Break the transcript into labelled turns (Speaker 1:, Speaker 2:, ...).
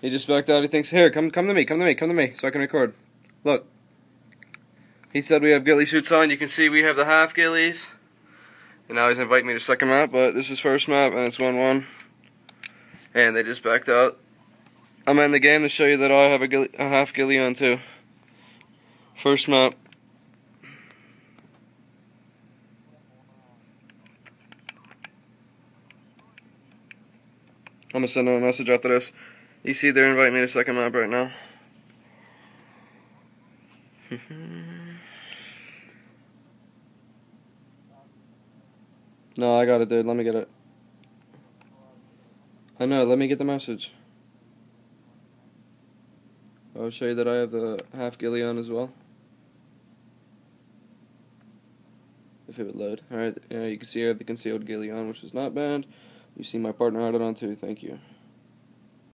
Speaker 1: He just backed out. He thinks, here, come to me, so I can record. Look. He said we have ghillie shoots on. You can see we have the half ghillies. And now he's inviting me to second map, but this is first map, and it's 1-1. And they just backed out. I'm in the game to show you that I have a half ghillie on too. First map. I'm gonna send them a message after this. You see they're inviting me to second map right now. No, I got it, dude. Let me get it. I know, let me get the message. I'll show you that I have the half ghillie on as well. If it would load. Alright, you can see I have the concealed ghillie on, which is not banned. You see my partner had it on too, thank you.